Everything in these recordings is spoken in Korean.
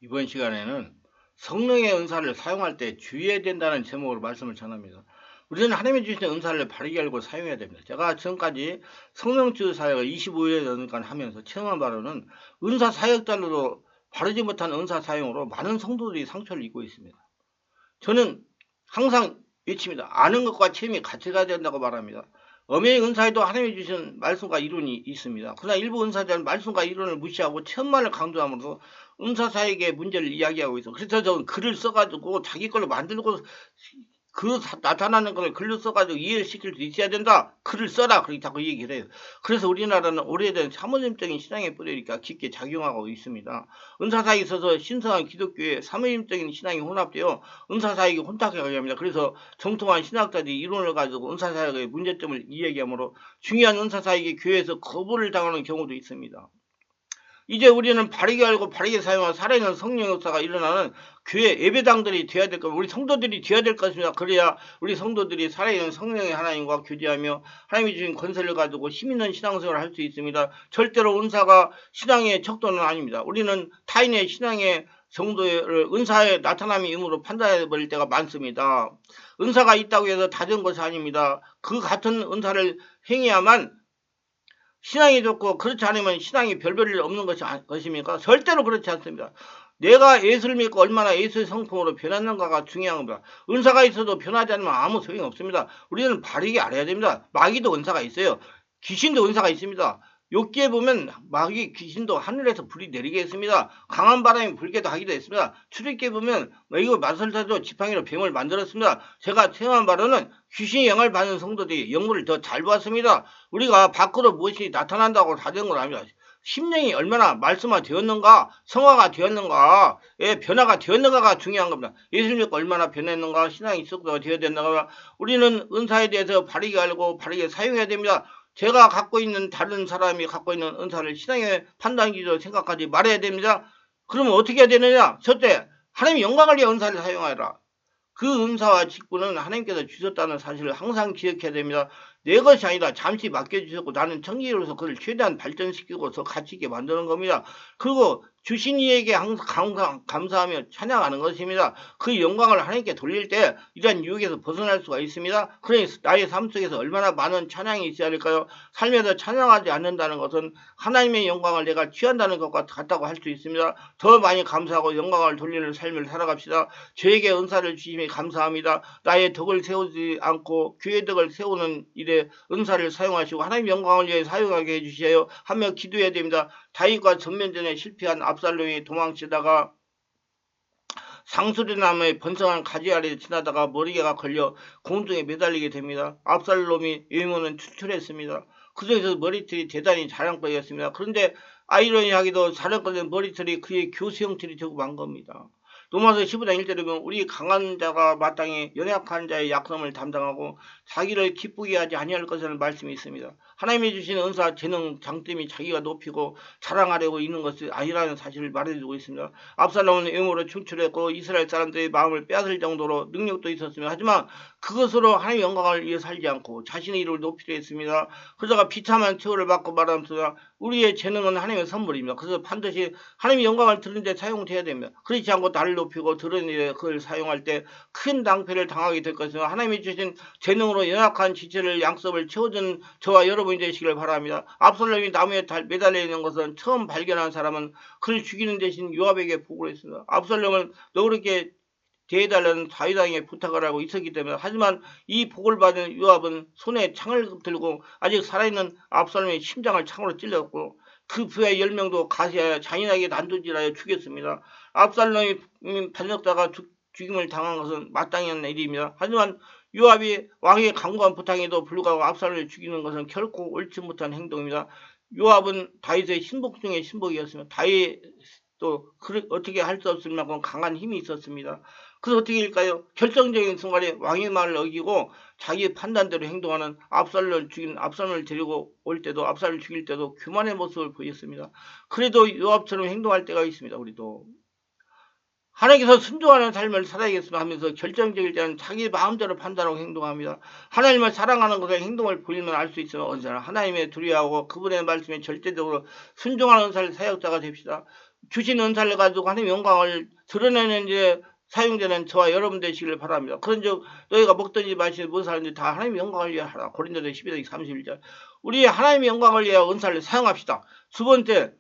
이번 시간에는 성령의 은사를 사용할 때 주의해야 된다는 제목으로 말씀을 전합니다. 우리는 하나님이 주신 은사를 바르게 알고 사용해야 됩니다. 제가 지금까지 성령치유 사역을 25년 하면서 체험한 바로는 은사 사역자로도 바르지 못한 은사 사용으로 많은 성도들이 상처를 입고 있습니다. 저는 항상 외칩니다. 아는 것과 체험이 같이 가야 된다고 말합니다. 엄연히 은사에도 하나님이 주신 말씀과 이론이 있습니다. 그러나 일부 은사자는 말씀과 이론을 무시하고 체험만을 강조함으로써 은사사에게 문제를 이야기하고 있어. 그래서 저는 글을 써가지고 자기 걸로 만들고 나타나는 걸 글로 써가지고 이해를 시킬 수 있어야 된다. 글을 써라. 그렇게 자꾸 얘기를 해요. 그래서 우리나라는 오래된 사모님적인 신앙의 뿌리가 깊게 작용하고 있습니다. 은사사에 있어서 신성한 기독교의 사모님적인 신앙이 혼합되어 은사사에게 혼탁하게 합니다. 그래서 정통한 신학자들이 이론을 가지고 은사사역의 문제점을 이야기하므로 중요한 은사사에게 교회에서 거부를 당하는 경우도 있습니다. 이제 우리는 바르게 알고 바르게 사용한 살아있는 성령 역사가 일어나는 교회 예배당들이 되어야 될 겁니다. 우리 성도들이 되어야 될 것입니다. 그래야 우리 성도들이 살아있는 성령의 하나님과 교제하며 하나님이 주신 권세를 가지고 힘있는 신앙생활을 할 수 있습니다. 절대로 은사가 신앙의 척도는 아닙니다. 우리는 타인의 신앙의 정도를 은사의 나타남이 의무로 판단해 버릴 때가 많습니다. 은사가 있다고 해서 다 된 것이 아닙니다. 그 같은 은사를 행해야만 신앙이 좋고 그렇지 않으면 신앙이 별별 없는 것입니까? 절대로 그렇지 않습니다. 내가 예수를 믿고 얼마나 예수의 성품으로 변했는가가 중요한 겁니다. 은사가 있어도 변하지 않으면 아무 소용이 없습니다. 우리는 바르게 알아야 됩니다. 마귀도 은사가 있어요. 귀신도 은사가 있습니다. 욥기에 보면 마귀 귀신도 하늘에서 불이 내리게 했습니다. 강한 바람이 불게도 하기도 했습니다. 출애굽기에 보면 이거 마술사도 지팡이로 뱀을 만들었습니다. 제가 체험한 바로는 귀신의 영을 받는 성도들이 영물을 더 잘 보았습니다. 우리가 밖으로 무엇이 나타난다고 다 된 건 아닙니다. 심령이 얼마나 말씀화 되었는가, 성화가 되었는가, 변화가 되었는가가 중요한 겁니다. 예수를 믿고 얼마나 변했는가, 신앙이 썩도가 되어야 된다가 우리는 은사에 대해서 바르게 알고 바르게 사용해야 됩니다. 제가 갖고 있는 다른 사람이 갖고 있는 은사를 신앙의 판단 기준으로 생각하지 말아야 됩니다. 그러면 어떻게 해야 되느냐? 첫째, 하나님의 영광을 위해 은사를 사용하라. 그 은사와 직분은 하나님께서 주셨다는 사실을 항상 기억해야 됩니다. 내 것이 아니라 잠시 맡겨주셨고 나는 청지기로서 그를 최대한 발전시키고 더 가치 있게 만드는 겁니다. 그리고 주신 이에게 항상 감사하며 찬양하는 것입니다. 그 영광을 하나님께 돌릴 때 이러한 유혹에서 벗어날 수가 있습니다. 그러니 나의 삶 속에서 얼마나 많은 찬양이 있어야 할까요? 삶에서 찬양하지 않는다는 것은 하나님의 영광을 내가 취한다는 것과 같다고 할 수 있습니다. 더 많이 감사하고 영광을 돌리는 삶을 살아갑시다. 저에게 은사를 주심에 감사합니다. 나의 덕을 세우지 않고 교회 덕을 세우는 일에 은사를 사용하시고 하나님의 영광을 위해 사용하게 해주셔요 하며 기도해야 됩니다. 다윗과 전면전에 실패한 압살롬이 도망치다가 상수리나무의 번성한 가지 아래 지나다가 머리가 걸려 공중에 매달리게 됩니다. 압살롬이 외모는 출출했습니다. 그 중에서 머리털이 대단히 자랑거리였습니다. 그런데 아이러니하게도 자랑거리는 머리털이 그의 교수 형틀이 되고 만 겁니다. 로마서 15장 1절에 보면 우리 강한 자가 마땅히 연약한 자의 약점을 담당하고 자기를 기쁘게 하지 아니할 것이라는 말씀이 있습니다. 하나님이 주신 은사, 재능, 장점이 자기가 높이고 자랑하려고 있는 것이 아니라는 사실을 말해주고 있습니다. 압살롬은 외모로 충출했고 이스라엘 사람들의 마음을 빼앗을 정도로 능력도 있었습니다. 하지만 그것으로 하나님의 영광을 위해 살지 않고 자신의 이름을 높이려 했습니다. 그러다가 비참한 처우를 받고 말하면서 우리의 재능은 하나님의 선물입니다. 그래서 반드시 하나님의 영광을 드리는 데 사용돼야 됩니다. 그렇지 않고 나를 높이고 드러내는 일에 그걸 사용할 때 큰 낭패를 당하게 될 것입니다. 하나님이 주신 재능으로 연약한 지체를 양섭을 채워주는 저와 여러분이 되시기를 바랍니다. 압살롬이 나무에 매달려 있는 것은 처음 발견한 사람은 그를 죽이는 대신 요압에게 보고를 했습니다. 압살롬은 너 그렇게 대해달라는 다윗왕에게 부탁을 하고 있었기 때문에 하지만 이 복을 받은 요압은 손에 창을 들고 아직 살아있는 압살롬의 심장을 창으로 찔렀고 그 부하의 10명도 가시하여 잔인하게 난도질하여 죽였습니다. 압살롬이 반역자가 죽임을 당한 것은 마땅한 일입니다. 하지만 요압이 왕의 강고한 부탁에도 불구하고 압살롬을 죽이는 것은 결코 옳지 못한 행동입니다. 요압은 다윗의 신복 중의 신복이었습니다. 다윗도 어떻게 할 수 없을 만큼 강한 힘이 있었습니다. 그래서 어떻게 일까요? 결정적인 순간에 왕의 말을 어기고 자기 판단대로 행동하는 압살롬을 데리고 올 때도 압살롬을 죽일 때도 교만의 모습을 보였습니다. 그래도 요압처럼 행동할 때가 있습니다. 우리도 하나님께서 순종하는 삶을 살아야겠으면 하면서 결정적일 때는 자기 마음대로 판단하고 행동합니다. 하나님을 사랑하는 것에 행동을 보이면 알 수 있으면 언제나 하나님의 두려워하고 그분의 말씀에 절대적으로 순종하는 사역자가 됩시다. 주신 은사를 가지고 하나님의 영광을 드러내는 이제 사용되는 저와 여러분 되시길 바랍니다. 그런즉 너희가 먹든지 마시든지 무엇을 하든지 다 하나님의 영광을 위하여 하라. 고린도서 12장 31절. 우리 하나님의 영광을 위하여 은사를 사용합시다. 두 번째,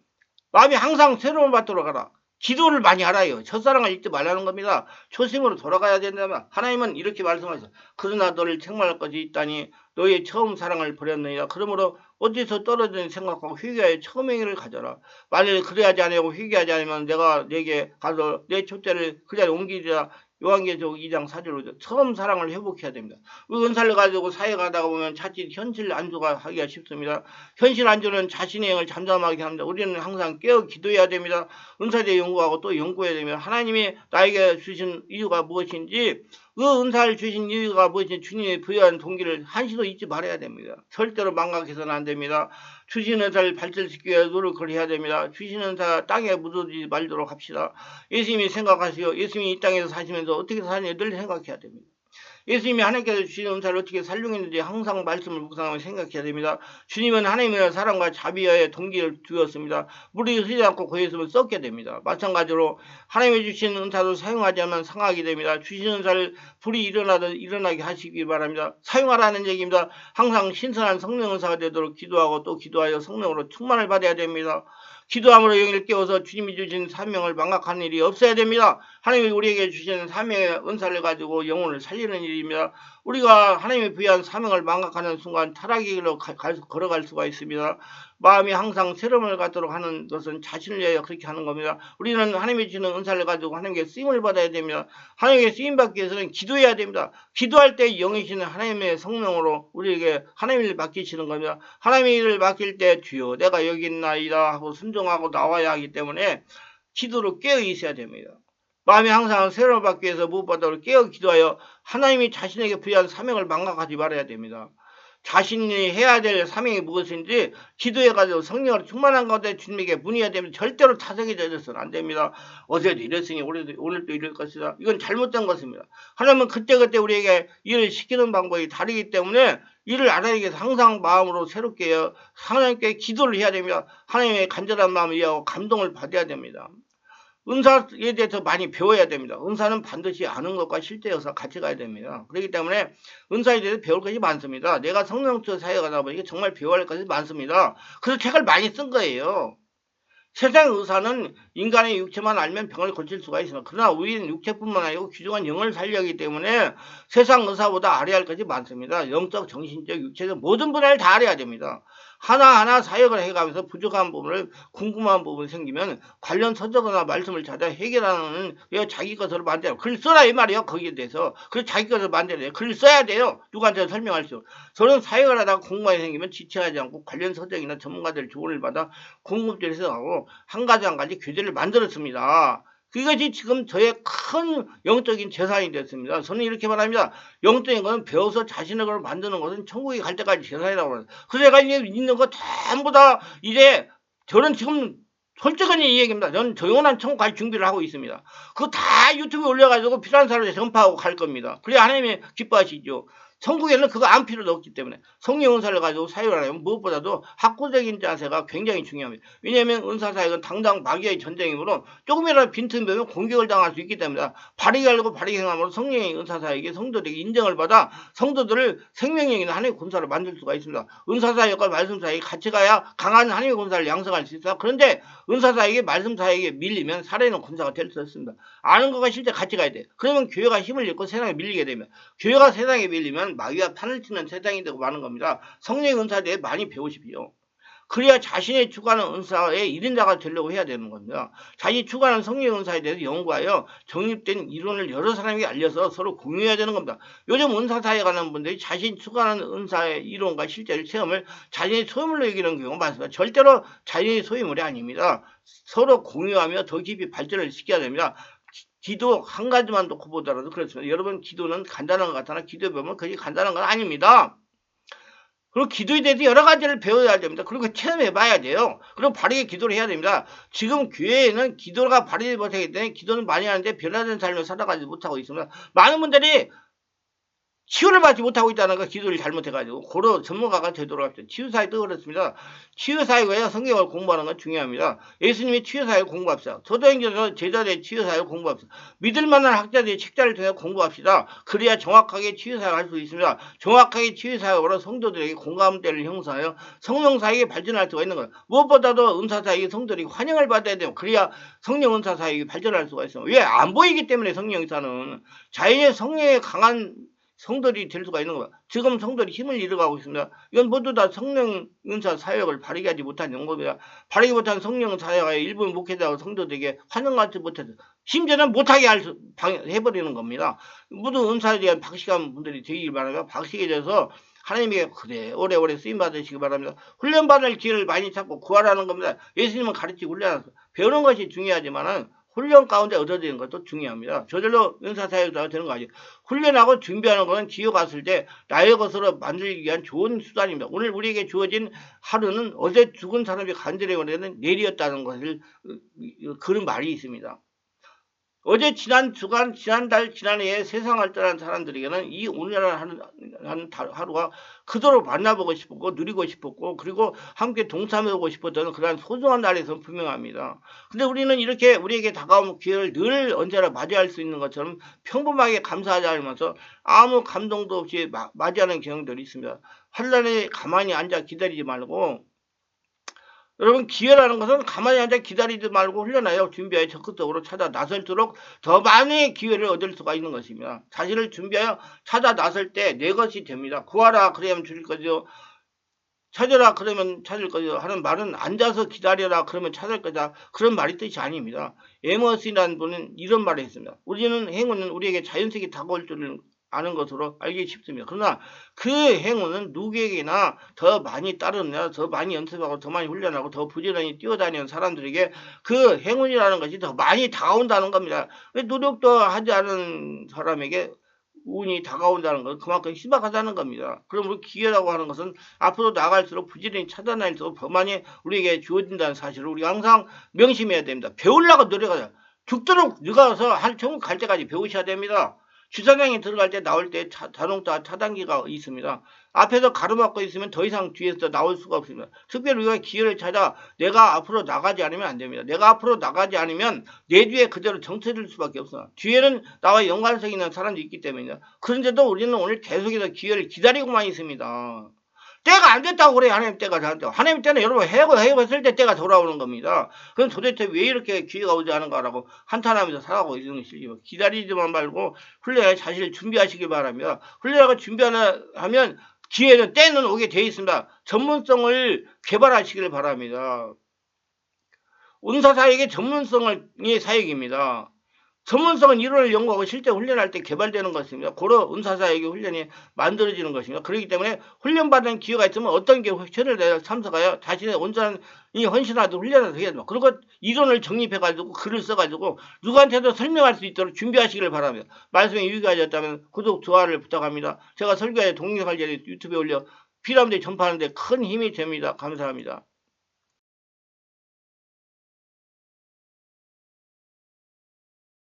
마음이 항상 새로운 받도록 하라. 기도를 많이 하라요. 첫사랑을 잊지 말라는 겁니다. 초심으로 돌아가야 된다면 하나님은 이렇게 말씀하셨어요. 그러나 너를 책망할 것이 있다니 너의 처음 사랑을 버렸느니라. 그러므로 어디서 떨어진 생각하고 회개하여 처음 행위를 가져라. 만일 그래야지 아니하고 회개하지 않으면 내가 내게 가서 내 촛대를 그 자리에 옮기리라. 요한계시록 2장 4절로 처음 사랑을 회복해야 됩니다. 은사를 가지고 사회 가다가 보면 자칫 현실 안주가 하기가 쉽습니다. 현실 안주는 자신의 영을 잠잠하게 합니다. 우리는 항상 깨어 기도해야 됩니다. 은사에 대해 연구하고 또 연구해야 됩니다. 하나님이 나에게 주신 이유가 무엇인지, 그 은사를 주신 이유가 무엇인지 주님이 부여한 동기를 한시도 잊지 말아야 됩니다. 절대로 망각해서는 안 됩니다. 주신 은사를 발전시키기 위해 노력을 해야 됩니다. 주신 은사 땅에 묻어지지 말도록 합시다. 예수님이 생각하시오. 예수님이 이 땅에서 사시면서 어떻게 사는지 늘 생각해야 됩니다. 예수님이 하나님께서 주신 은사를 어떻게 살용했는지 항상 말씀을 묵상하며 생각해야 됩니다. 주님은 하나님의 사랑과 자비의 동기를 주었습니다. 물이 흐르지 않고 고였으면 썩게 됩니다. 마찬가지로 하나님이 주신 은사도 사용하지 않으면 상하게 됩니다. 주신 은사를 불이 일어나게 하시기 바랍니다. 사용하라는 얘기입니다. 항상 신선한 성령 은사가 되도록 기도하고 또 기도하여 성령으로 충만을 받아야 됩니다. 기도함으로 영을 깨워서 주님이 주신 사명을 망각하는 일이 없어야 됩니다. 하나님이 우리에게 주신 사명의 은사를 가지고 영혼을 살리는 일입니다. 우리가 하나님이 부여한 사명을 망각하는 순간 타락의 길로 걸어갈 수가 있습니다. 마음이 항상 새로움을 갖도록 하는 것은 자신을 위하여 그렇게 하는 겁니다. 우리는 하나님이 주는 은사를 가지고 하나님께 쓰임을 받아야 됩니다. 하나님께 쓰임받기 위해서는 기도해야 됩니다. 기도할 때 영이시는 하나님의 성령으로 우리에게 하나님을 맡기시는 겁니다. 하나님의 일을 맡길 때 주여 내가 여기 있나이다 하고 순종하고 나와야 하기 때문에 기도로 깨어 있어야 됩니다. 마음이 항상 새로움을 받기 위해서 무엇보다도 깨어 기도하여 하나님이 자신에게 부여한 사명을 망각하지 말아야 됩니다. 자신이 해야 될 사명이 무엇인지 기도해가지고 성령으로 충만한 가운데 주님에게 문의해야 됩니다. 절대로 타성이 되어서는 안 됩니다. 어제도 이랬으니 오늘도 이럴 것이다. 이건 잘못된 것입니다. 하나님은 그때그때 우리에게 일을 시키는 방법이 다르기 때문에 이를 알아내기 위해서 항상 마음으로 새롭게 하나님께 기도를 해야 됩니다. 하나님의 간절한 마음을 이해하고 감동을 받아야 됩니다. 은사에 대해서 많이 배워야 됩니다. 은사는 반드시 아는 것과 실제여서 같이 가야 됩니다. 그렇기 때문에 은사에 대해서 배울 것이 많습니다. 내가 성령적 사회가 가다 보니까 정말 배워야 할 것이 많습니다. 그래서 책을 많이 쓴 거예요. 세상 의사는 인간의 육체만 알면 병을 고칠 수가 있습니다. 그러나 우리는 육체뿐만 아니고 귀중한 영을 살려야 하기 때문에 세상 의사보다 알아야 할 것이 많습니다. 영적, 정신적, 육체적 모든 분야를 다 알아야 됩니다. 하나하나 사역을 해가면서 부족한 부분을 궁금한 부분이 생기면 관련 서적이나 말씀을 찾아 해결하는 자기 것으로 만들어 글 써라 이 말이에요. 거기에 대해서 그래서 자기 것으로 만들어야 돼요. 글을 써야 돼요. 누구한테 설명할 수. 저는 사역을 하다가 궁금한 생기면 지체하지 않고 관련 서적이나 전문가들 조언을 받아 궁금증을 해석하고 한 가지 교재를 만들었습니다. 그것이 지금 저의 큰 영적인 재산이 됐습니다. 저는 이렇게 말합니다. 영적인 것은 배워서 자신의 걸 만드는 것은 천국에 갈 때까지 재산이라고 합니다. 그래서 제가 이제 있는 거 전부 다 이제 저는 지금 솔직한 이 얘기입니다. 저는 영원한 천국 갈 준비를 하고 있습니다. 그거 다 유튜브에 올려가지고 필요한 사람한테 전파하고 갈 겁니다. 그래야 하나님이 기뻐하시죠. 천국에는 그거 안 필요도 없기 때문에 성령 은사를 가지고 사역을 하려면 무엇보다도 학구적인 자세가 굉장히 중요합니다. 왜냐하면 은사사역은 당장 마귀의 전쟁이므로 조금이라도 빈틈이 면 공격을 당할 수 있기 때문에 바르게 알고 바르게 행함으로 성령의 은사사역이 성도들에게 인정을 받아 성도들을 생명력 있는 하나님의 군사로 만들 수가 있습니다. 은사사역과 말씀사역이 같이 가야 강한 하나님의 군사를 양성할 수 있어요. 그런데 은사사역이 말씀사역에 밀리면 살아있는 군사가 될 수 없습니다. 아는 것과 실제 같이 가야 돼요. 그러면 교회가 힘을 잃고 세상에 밀리게 되면 교회가 세상에 밀리면 마귀가 판을 치는 세상이 되고 마는 겁니다. 성령의 은사에 대해 많이 배우십시오. 그래야 자신이 추구하는 은사의 1인자가 되려고 해야 되는 겁니다. 자신이 추구하는 성령의 은사에 대해서 연구하여 정립된 이론을 여러 사람에게 알려서 서로 공유해야 되는 겁니다. 요즘 은사사에 가는 분들이 자신이 추구하는 은사의 이론과 실제 체험을 자신의 소유물로 여기는 경우가 많습니다. 절대로 자신의 소유물이 아닙니다. 서로 공유하며 더 깊이 발전을 시켜야 됩니다. 기도 한 가지만 놓고 보더라도 그렇습니다. 여러분 기도는 간단한 것 같으나 기도해 보면 그게 간단한 건 아닙니다. 그리고 기도에 대해서 여러 가지를 배워야 됩니다. 그리고 체험해 봐야 돼요. 그리고 바르게 기도를 해야 됩니다. 지금 교회에는 기도가 바르지 못하기 때문에 기도는 많이 하는데 변화된 삶을 살아가지 못하고 있습니다. 많은 분들이 치유를 받지 못하고 있다는 거 기도를 잘못해가지고 고로 전문가가 되도록 합시다. 치유사역도 그렇습니다. 치유사역에 성경을 공부하는 건 중요합니다. 예수님이 치유사역 공부합시다. 도덕행전에서 제자들의 치유사역 공부합시다. 믿을만한 학자들의 책자를 통해 공부합시다. 그래야 정확하게 치유사역을 할 수 있습니다. 정확하게 치유사역으로 성도들에게 공감대를 형성하여 성령사역이 발전할 수가 있는 거예요. 무엇보다도 은사사역이 성도들이 환영을 받아야 돼요. 그래야 성령 은사사역이 발전할 수가 있어요. 왜? 안 보이기 때문에 성령사는 자연의 성령에 강한 성들이 될 수가 있는 거야. 지금 성들이 힘을 잃어가고 있습니다. 이건 모두 다 성령 은사 사역을 발휘하지 못한 연고입니다. 발휘 못한 성령 사역의 일부 목회자와 성도들에게 환영하지 못해서 심지어는 못하게 해버리는 겁니다. 모두 은사에 대한 박식한 분들이 되길 바랍니다. 박식에 대해서 하나님에게 그래 오래오래 쓰임받으시기 바랍니다. 훈련받을 기회를 많이 찾고 구하라는 겁니다. 예수님은 가르치고 훈련하세요. 배우는 것이 중요하지만은 훈련 가운데 얻어지는 것도 중요합니다. 저절로 은사사역자가 되는 거 아니에요. 훈련하고 준비하는 것은 기회 갔을 때 나의 것으로 만들기 위한 좋은 수단입니다. 오늘 우리에게 주어진 하루는 어제 죽은 사람이 간절히 원하는 내일이었다는 것을 그런 말이 있습니다. 어제 지난 주간, 지난달, 지난해에 세상을 떠난 사람들에게는 이 오늘날 하는 하루가 그토록 만나보고 싶었고 누리고 싶었고 그리고 함께 동참해보고 싶었던 그러한 소중한 날에서 분명합니다. 근데 우리는 이렇게 우리에게 다가온 기회를 늘 언제나 맞이할 수 있는 것처럼 평범하게 감사하지 않으면서 아무 감동도 없이 맞이하는 경향들이 있습니다. 환란에 가만히 앉아 기다리지 말고 여러분 기회라는 것은 가만히 앉아 기다리지 말고 훈련하여 준비하여 적극적으로 찾아 나설수록 더 많은 기회를 얻을 수가 있는 것입니다. 자신을 준비하여 찾아 나설 때 내 것이 됩니다. 구하라 그러면 주실 거죠. 찾으라 그러면 찾을 거죠. 하는 말은 앉아서 기다려라 그러면 찾을 거다. 그런 말이 뜻이 아닙니다. 에머스라는 분은 이런 말을 했습니다. 우리는 행운은 우리에게 자연스럽게 다가올 줄을 아는 것으로 알기 쉽습니다. 그러나 그 행운은 누구에게나 더 많이 따르느냐, 더 많이 연습하고 더 많이 훈련하고 더 부지런히 뛰어다니는 사람들에게 그 행운이라는 것이 더 많이 다가온다는 겁니다. 노력도 하지 않은 사람에게 운이 다가온다는 것은 그만큼 희박하다는 겁니다. 그럼 우리 기회라고 하는 것은 앞으로 나갈수록 부지런히 찾아다닐수록 더 많이 우리에게 주어진다는 사실을 우리가 항상 명심해야 됩니다. 배우려고 노력하자. 죽도록 늙어서 천국 갈 때까지 배우셔야 됩니다. 주차장에 들어갈 때 나올 때 자동차 차단기가 있습니다. 앞에서 가로막고 있으면 더 이상 뒤에서 나올 수가 없습니다. 특별히 우리가 기회를 찾아 내가 앞으로 나가지 않으면 안 됩니다. 내가 앞으로 나가지 않으면 내 뒤에 그대로 정체될 수밖에 없어요. 뒤에는 나와 연관성 있는 사람도 있기 때문이죠. 그런데도 우리는 오늘 계속해서 기회를 기다리고만 있습니다. 때가 안 됐다고 그래요. 하나님 때가 안 됐다고. 하나님 때는 여러분 해고했을 때 때가 돌아오는 겁니다. 그럼 도대체 왜 이렇게 기회가 오지 않은가라고 한탄하면서 살아가고 있는 것이죠. 기다리지만 말고 훈련에 자신을 준비하시기 바랍니다. 훈련하고 준비하면 기회는 때는 오게 되어 있습니다. 전문성을 개발하시길 바랍니다. 은사사역의 전문성이 사역입니다. 전문성은 이론을 연구하고 실제 훈련할 때 개발되는 것입니다. 고로 은사사역의 훈련이 만들어지는 것입니다. 그렇기 때문에 훈련받은 기회가 있으면 어떤 기회를 내가 참석하여 자신의 온전한 헌신하도록 훈련을 해야 됩니다. 그리고 이론을 정립해가지고 글을 써가지고 누구한테도 설명할 수 있도록 준비하시길 바랍니다. 말씀이 유익하셨다면 구독, 좋아요를 부탁합니다. 제가 설교에 동영상을 유튜브에 올려 필요한 데 전파하는 데 큰 힘이 됩니다. 감사합니다.